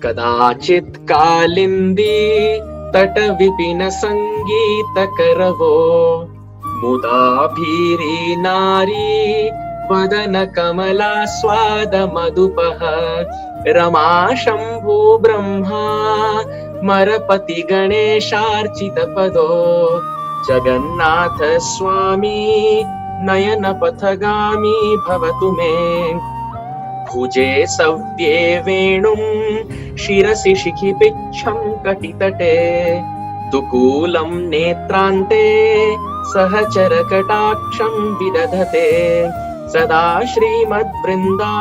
कदाचित् कालिन्दी तट विपिन संगीत करवो मुदा भीरी नारी वदन कमला स्वाद मधुपः रमा शंभु ब्रह्मा मरपति गणेशार्चित पदो जगन्नाथ स्वामी नयन पथगामी भवतु मे भुजे सव्ये वेणुं शिरसि शिखिपिच्छं कटितटे दुकूलं नेत्रान्ते सहचरकटाक्षं विदधते सदा श्रीमद्वृन्दा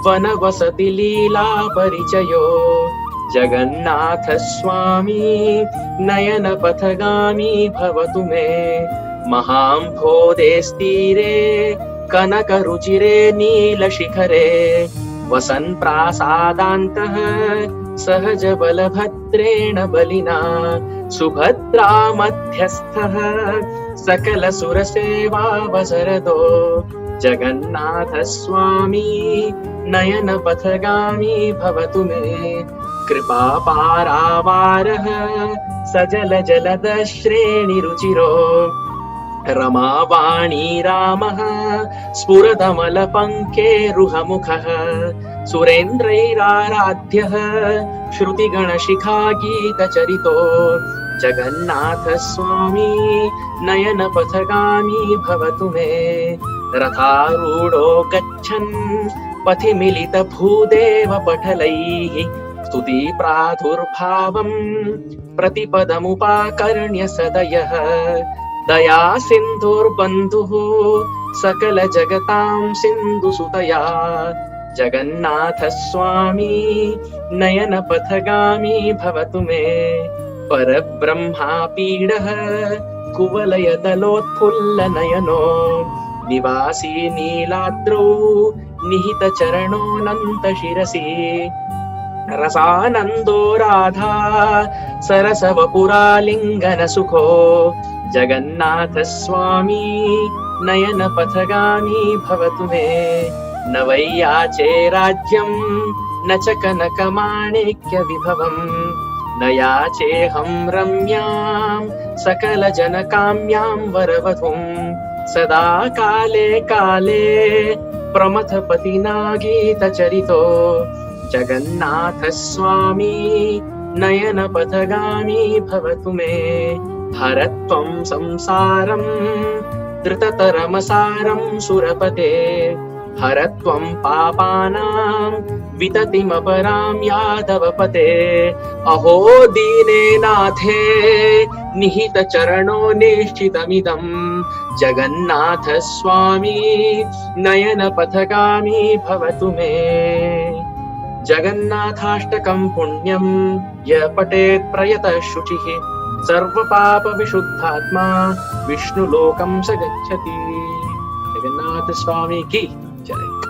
वनवसति लीला परिचयो जगन्नाथ स्वामी नयन पथगामी भवतु मे महाम्भोधेस्तीरे कनकरुचिरे नीलशिखरे वसन् प्रासादान्तः सहज बलभद्रेण बलिना सुभद्रा मध्यस्थः सकल सुरसेवावसरदो जगन्नाथ स्वामी नयन पथगामी भवतु मे कृपा पारावारः सजल जलद श्रेणी रुचिरो रमावाणी रामः स्फुरदमलपङ्केरुहमुखः सुरेन्द्रैराराध्यः श्रुतिगणशिखा गीतचरितो जगन्नाथ स्वामी नयन पथगामी भवतु मे रथारूढो गच्छन् पथि मिलित भूदेव पटलैः स्तुति प्रादुर्भावं प्रतिपदमुपाकर्ण्य सदयः दया सिन्धुर्बन्धुः सकल जगतां सिन्धुसुतया जगन्नाथ स्वामी नयन पथगामी भवतु मे परब्रह्मा पीडः कुवलयदलोत्फुल्ल नयनो निवासी नीलाद्रौ निहित चरणोऽनन्त शिरसि रसानन्दो राधा सरसवपुरालिङ्गन सुखो जगन्नाथ स्वामी नयन पथगामी भवतु मे न वै याचे राज्यं न च कनकमाणिक्य विभवम् न याचेऽहं रम्यां सकल जनकाम्यां वरवधुं सदा काले काले प्रमथपतिना गीतचरितो जगन्नाथ स्वामी नयन पथगामी भवतु मे हरत्वं संसारं धृततरमसारं सुरपते हरत्वं पापानां विततिमपरां यादवपते अहो दीने नाथे निहित चरणो निश्चितमिदं जगन्नाथ स्वामी नयन पथगामी भवतु मे जगन्नाथाष्टकं पुण्यं य पठेत् प्रयतः शुचिः सर्वपाप विशुद्धात्मा विष्णुलोकं स गच्छति। जगन्नाथ स्वामी की जय।